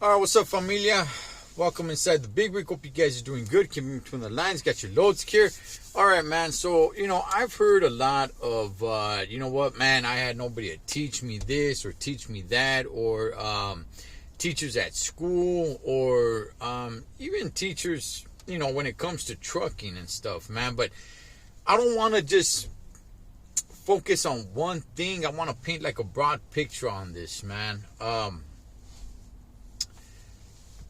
All right, what's up, familia? Welcome inside the Big Rig. Hope you guys are doing good. Keeping between the lines. Got your loads here. All right, man. So, I've heard a lot of, man, I had nobody to teach me this or teach me that, or teachers at school, or even teachers, when it comes to trucking and stuff, man. But I don't want to just focus on one thing. I want to paint like a broad picture on this, man.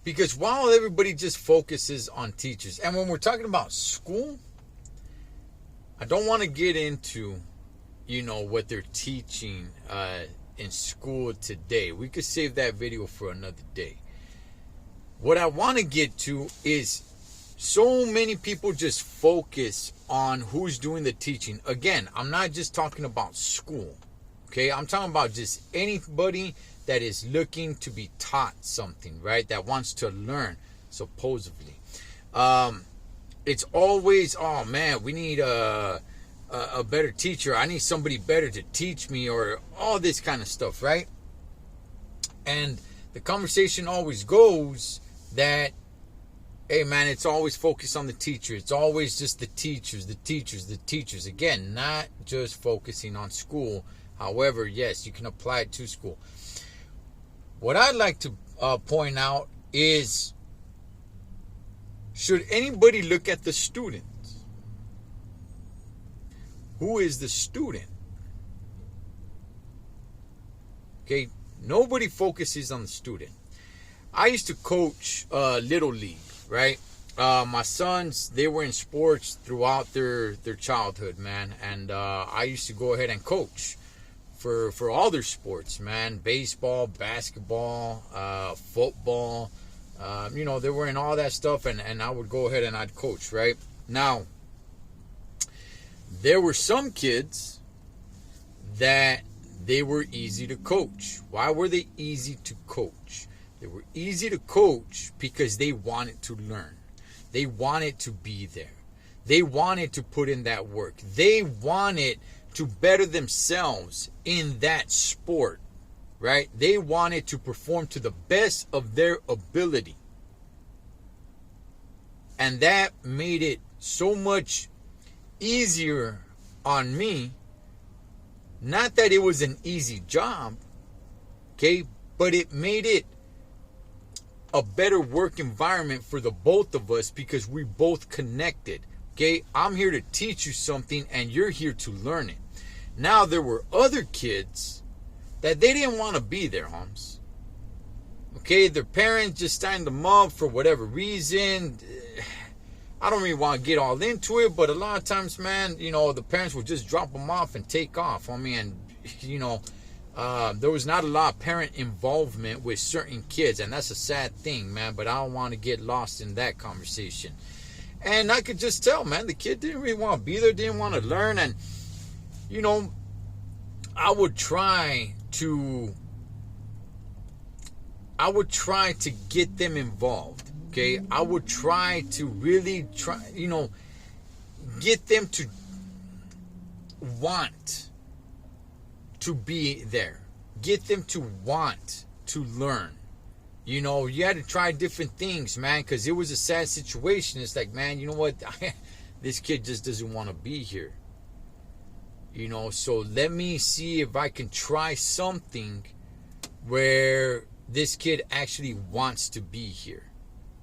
Because while everybody just focuses on teachers, and when we're talking about school, I don't want to get into, what they're teaching in school today. We could save that video for another day. What I want to get to is so many people just focus on who's doing the teaching. Again, I'm not just talking about school, okay? I'm talking about just anybody that is looking to be taught something, right? That wants to learn, supposedly. It's always, oh man, we need a better teacher. I need somebody better to teach me, or all this kind of stuff, right? And the conversation always goes that, hey man, it's always focused on the teacher. It's always just the teachers. Again, not just focusing on school. However, yes, you can apply it to school. What I'd like to point out is, should anybody look at the students? Who is the student? Okay, nobody focuses on the student. I used to coach Little League, right? My sons, they were in sports throughout their childhood, man. And I used to go ahead and coach for all their sports, man. Baseball, basketball, football. They were in all that stuff, and I would go ahead and I'd coach, right? Now, there were some kids that they were easy to coach. Why were they easy to coach? They were easy to coach because they wanted to learn. They wanted to be there. They wanted to put in that work. They wanted to better themselves in that sport, right? They wanted to perform to the best of their ability. And that made it so much easier on me. Not that it was an easy job, okay? But it made it a better work environment for the both of us because we both connected. Okay, I'm here to teach you something and you're here to learn it. Now, there were other kids that they didn't want to be there, Holmes. Okay, their parents just signed them up for whatever reason. I don't really want to get all into it, but a lot of times, man, the parents would just drop them off and take off. I mean, there was not a lot of parent involvement with certain kids, and that's a sad thing, man, but I don't want to get lost in that conversation. And I could just tell, man, the kid didn't really want to be there, didn't want to learn. And, I would try to get them involved, okay? I would try to really get them to want to be there. Get them to want to learn. You had to try different things, man, because it was a sad situation. It's like, man, you know what? This kid just doesn't want to be here. So let me see if I can try something where this kid actually wants to be here.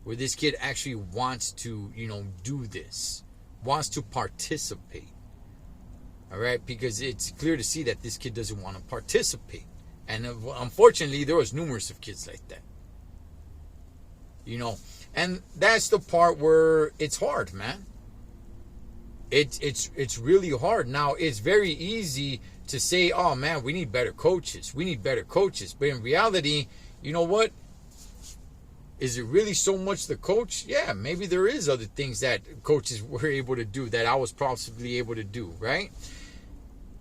Where this kid actually wants to, do this. Wants to participate. All right? Because it's clear to see that this kid doesn't want to participate. And unfortunately, there was numerous of kids like that. And that's the part where it's hard, man. It's really hard. Now, it's very easy to say, oh man, we need better coaches. We need better coaches. But in reality, you know what? Is it really so much the coach? Yeah, maybe there is other things that coaches were able to do that I was possibly able to do, right?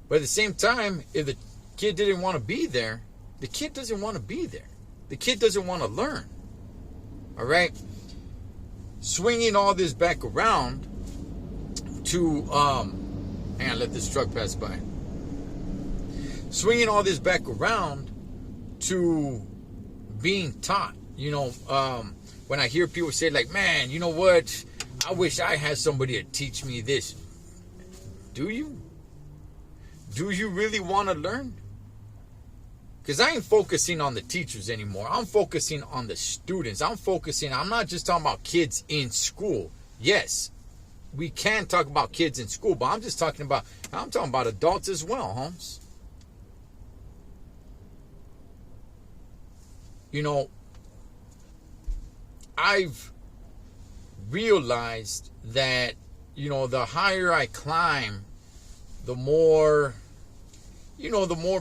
But at the same time, if the kid didn't want to be there, the kid doesn't want to be there. The kid doesn't want to learn. All right? Swinging all this back around to, hang on, let this truck pass by. Swinging all this back around to being taught. You know, when I hear people say like, man, you know what? I wish I had somebody to teach me this. Do you? Do you really want to learn? Because I ain't focusing on the teachers anymore. I'm focusing on the students. I'm not just talking about kids in school. Yes, we can talk about kids in school, but I'm talking about adults as well, Holmes. You know, I've realized that, you know, the higher I climb, the more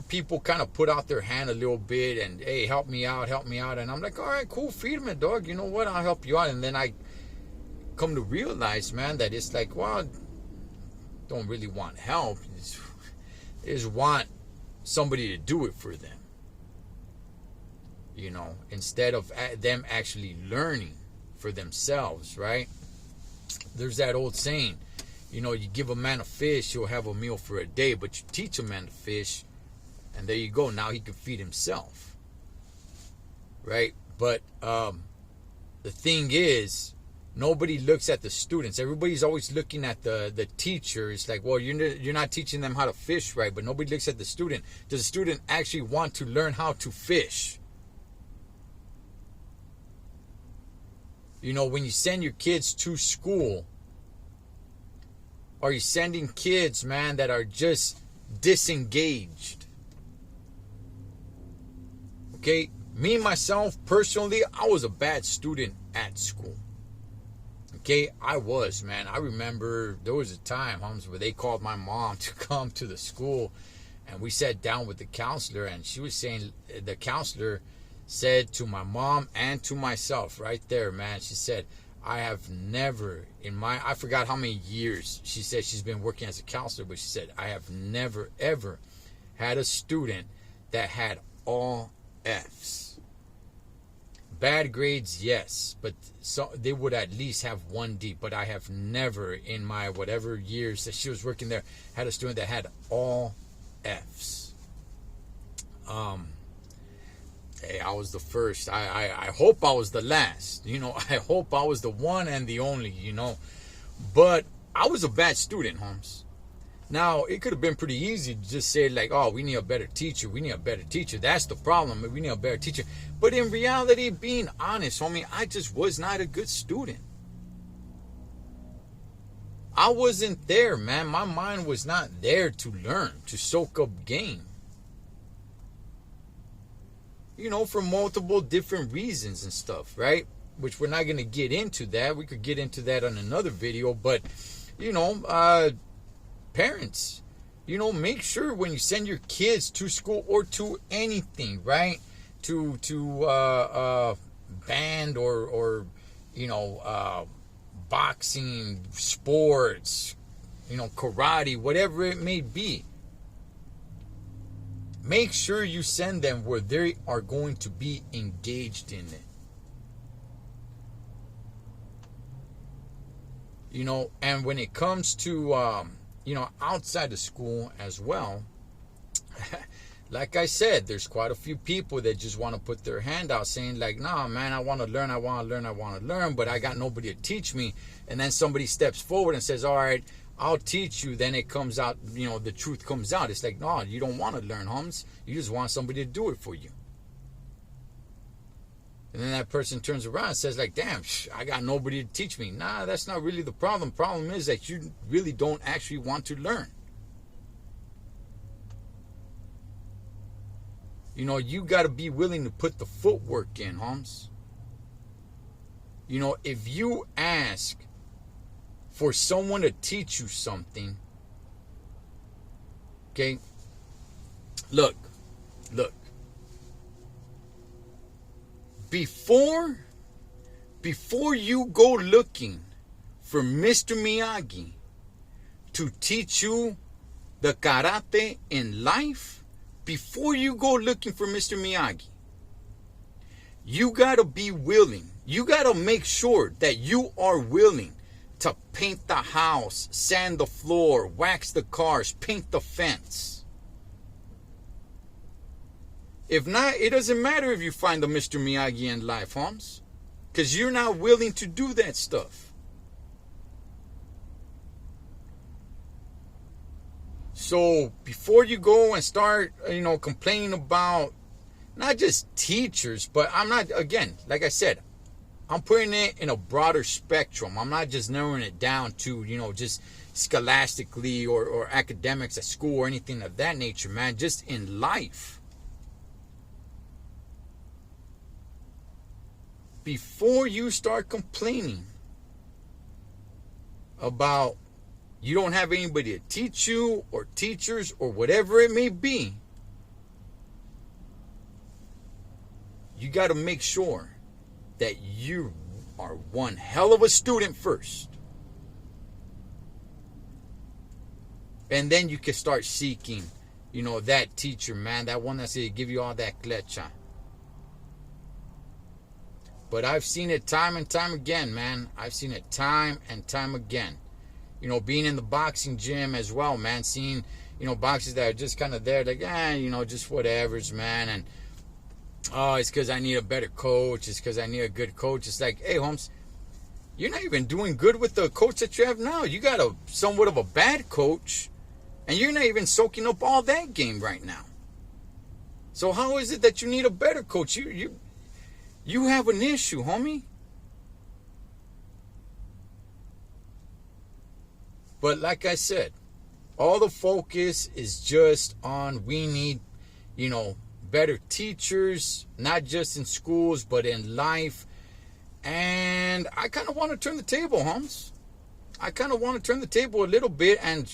people kind of put out their hand a little bit and, hey, help me out. And I'm like, all right, cool, feed me, dog. You know what? I'll help you out. And then I come to realize, man, that it's like, well, don't really want help. They just want somebody to do it for them. You know, instead of them actually learning for themselves, right? There's that old saying, you know, you give a man a fish, he'll have a meal for a day, but you teach a man to fish, and there you go. Now he can feed himself, right? But the thing is, nobody looks at the students. Everybody's always looking at the teacher. It's like, well, you're not teaching them how to fish, right? But nobody looks at the student. Does the student actually want to learn how to fish? You know, when you send your kids to school, are you sending kids, man, that are just disengaged? Okay, me, myself, personally, I was a bad student at school. Okay, I was, man. I remember there was a time, Holmes, where they called my mom to come to the school, and we sat down with the counselor, and she was saying, the counselor said to my mom and to myself right there, man, she said, I have never I forgot how many years she said she's been working as a counselor, but she said, I have never, ever had a student that had all F's. Bad grades, yes, but so they would at least have 1 D, but I have never in my whatever years that she was working there had a student that had all F's. Hey, I was the first. I hope I was the last. You know, I hope I was the one and the only, you know. But I was a bad student, Holmes. Now, it could have been pretty easy to just say, like, oh, we need a better teacher. We need a better teacher. That's the problem. We need a better teacher. But in reality, being honest, homie, I just was not a good student. I wasn't there, man. My mind was not there to learn, to soak up game. You know, for multiple different reasons and stuff, right? Which we're not going to get into that. We could get into that on another video. But, you know, parents, you know, make sure when you send your kids to school or to anything, right? To band or you know, boxing, sports, you know, karate, whatever it may be. Make sure you send them where they are going to be engaged in it. You know, and when it comes to, you know, outside of school as well, like I said, there's quite a few people that just want to put their hand out saying like, nah, man, I want to learn, but I got nobody to teach me. And then somebody steps forward and says, all right, I'll teach you. Then it comes out, you know, the truth comes out. It's like, no, you don't want to learn, Holmes. You just want somebody to do it for you. And then that person turns around and says like, damn, I got nobody to teach me. Nah, that's not really the problem. Problem is that you really don't actually want to learn. You know, you got to be willing to put the footwork in, Holmes. You know, if you ask for someone to teach you something, okay, look, before you go looking for Mr. Miyagi to teach you the karate in life, before you go looking for Mr. Miyagi, you got to be willing. You got to make sure that you are willing to paint the house, sand the floor, wax the cars, paint the fence. If not, it doesn't matter if you find a Mr. Miyagi in life, Holmes, because you're not willing to do that stuff. So before you go and start, complaining about not just teachers, but I'm not, again, like I said, I'm putting it in a broader spectrum. I'm not just narrowing it down to, just scholastically or academics at school or anything of that nature, man. Just in life. Before you start complaining about you don't have anybody to teach you or teachers or whatever it may be, you got to make sure that you are one hell of a student first. And then you can start seeking, that teacher, man, that one that's going to give you all that klecha. But I've seen it time and time again, man. I've seen it time and time again. Being in the boxing gym as well, man. Seeing, boxers that are just kind of there, like, just whatevers, man. And, it's because I need a better coach. It's because I need a good coach. It's like, hey, Holmes, you're not even doing good with the coach that you have now. You got somewhat of a bad coach, and you're not even soaking up all that game right now. So how is it that you need a better coach? You have an issue, homie. But like I said, all the focus is just on we need, better teachers, not just in schools, but in life. And I kind of want to turn the table, Holmes. I kind of want to turn the table a little bit and,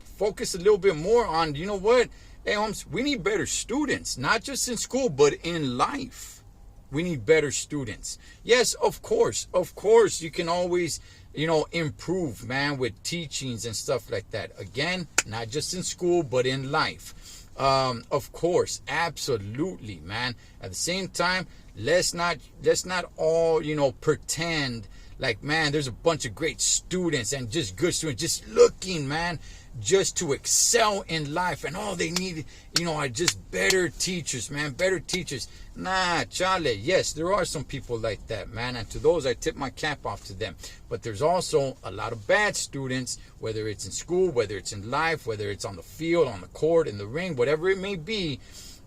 focus a little bit more on, what? Hey, Holmes, we need better students, not just in school, but in life. We need better students. Yes, of course, you can always, improve, man, with teachings and stuff like that. Again, not just in school, but in life. Of course, absolutely, man. At the same time, let's not all, pretend like, man, there's a bunch of great students and just good students just looking, man, just to excel in life, and all they need, are just better teachers, man, better teachers. Nah, chale. Yes, there are some people like that, man, and to those I tip my cap off to them. But there's also a lot of bad students, whether it's in school, whether it's in life, whether it's on the field, on the court, in the ring, whatever it may be,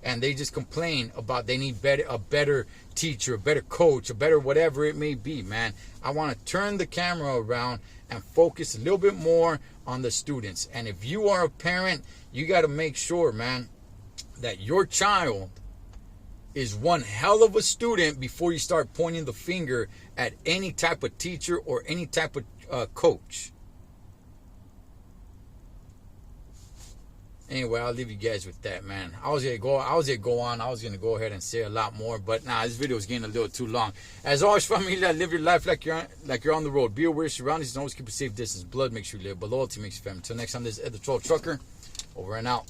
and they just complain about they need a better teacher, a better coach, a better whatever it may be, man. I want to turn the camera around and focus a little bit more on the students. And if you are a parent, you got to make sure, man, that your child is one hell of a student before you start pointing the finger at any type of teacher or any type of coach. Anyway, I'll leave you guys with that, man. I was gonna go on. I was gonna go ahead and say a lot more, but this video is getting a little too long. As always, familia, live your life like you're on the road. Be aware of your surroundings and always keep a safe distance. Blood makes you live, but loyalty makes you family. Until next time, this is Ed the Troll Trucker. Over and out.